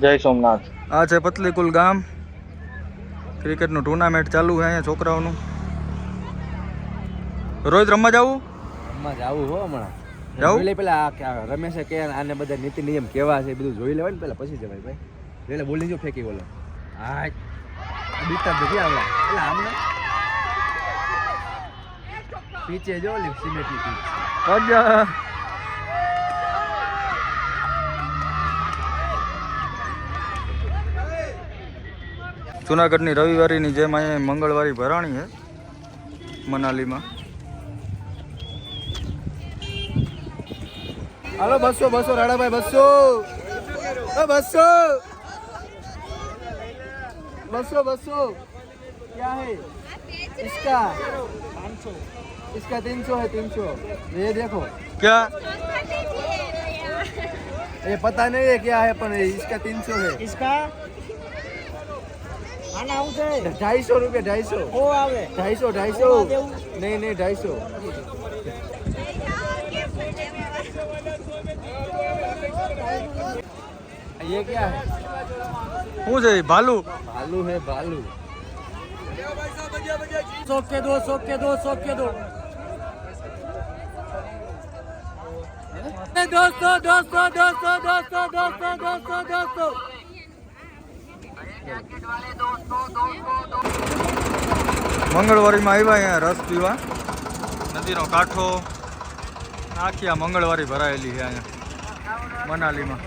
જય સોમનાથ। આ છે પતલીકુલ ગામ। ક્રિકેટનું ટુર્નામેન્ટ ચાલુ છે અહીંયા છોકરાઓનું। રોહિત રમવા જાવું? રમવા જાવું હો હમણાં જાવું? જોઈ લે પેલા રમેશે કે આને બધા નીતિ નિયમ કેવા છે બધું જોઈ લેવાય ને પેલા પછી જવાય ભાઈ। એટલે બોલિંગ જો ફેંકી બોલો હા બીતા નથી આવડા એટલે આમને પીચે જો લે સિમેન્ટની પીચ કજા જુનાગઢની રવિવારીની જેમ અહીંયા મંગળવારી ભરાણી છે મનાલીમાં। હાલો 200 રાણાભાઈ 200 200 क्या है इसका 500 इसका 300 है 300 ये देखो क्या ये पता नहीं है क्या है पर इसका 300 है इसका आना उसे 250 रुपये 250 ओ आवे 250 नहीं 250 ये क्या है શું છે ભાલુ? भालू है भालू 100 के दो 100 के दो 100 के दो 200 મંગળવારીમાં આવ્યા અહીંયા રસ પીવા। નદીનો કાંઠો આખી આ મંગળવારી ભરાયેલી છે અહીંયા મનાલીમાં।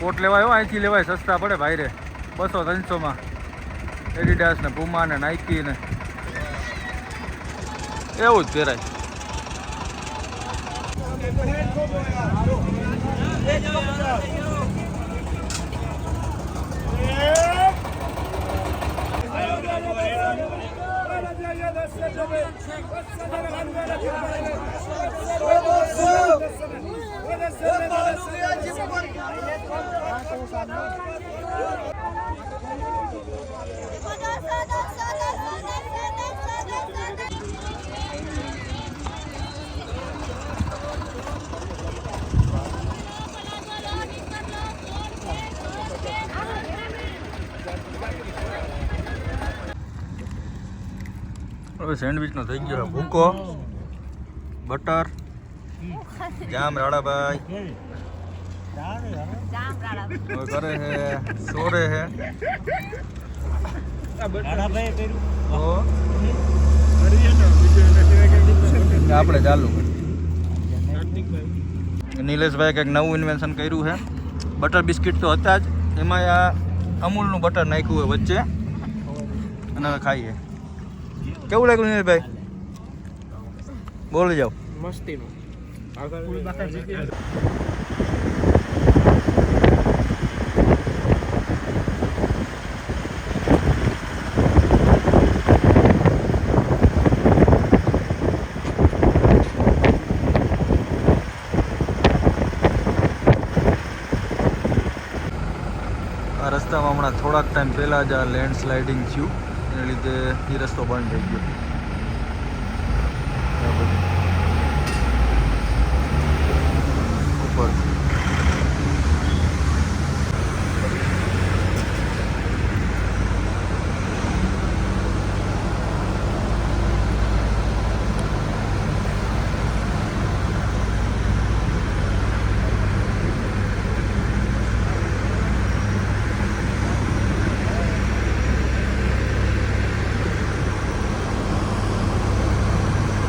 કોટ લેવાય હોય અહીંથી લેવાય સસ્તા પડે ભાઈ 200-300 એડિડાસ ને પુમા ને નાઇકી ને એવું જ પહેરાય। હવે સેન્ડવિચનો થઈ ગયો ભૂકો બટર જામ રાણાભાઈ હવે કરે છે સોરે છે આપણે ચાલુ નિલેશભાઈ કંઈક નવું ઇન્વેન્શન કર્યું છે। બટર બિસ્કિટ તો હતા જ એમાં આ અમૂલનું બટર નાખ્યું હોય વચ્ચે અને હવે ખાઈએ। કેવું લાગ્યું નિલેશભાઈ? બોલી જાઓ। મસ્તીનું આ રસ્તામાં હમણાં થોડાક ટાઈમ પહેલાં જ આ લેન્ડ સ્લાઇડિંગ થયું એને લીધે એ રસ્તો બંધ થઈ ગયો।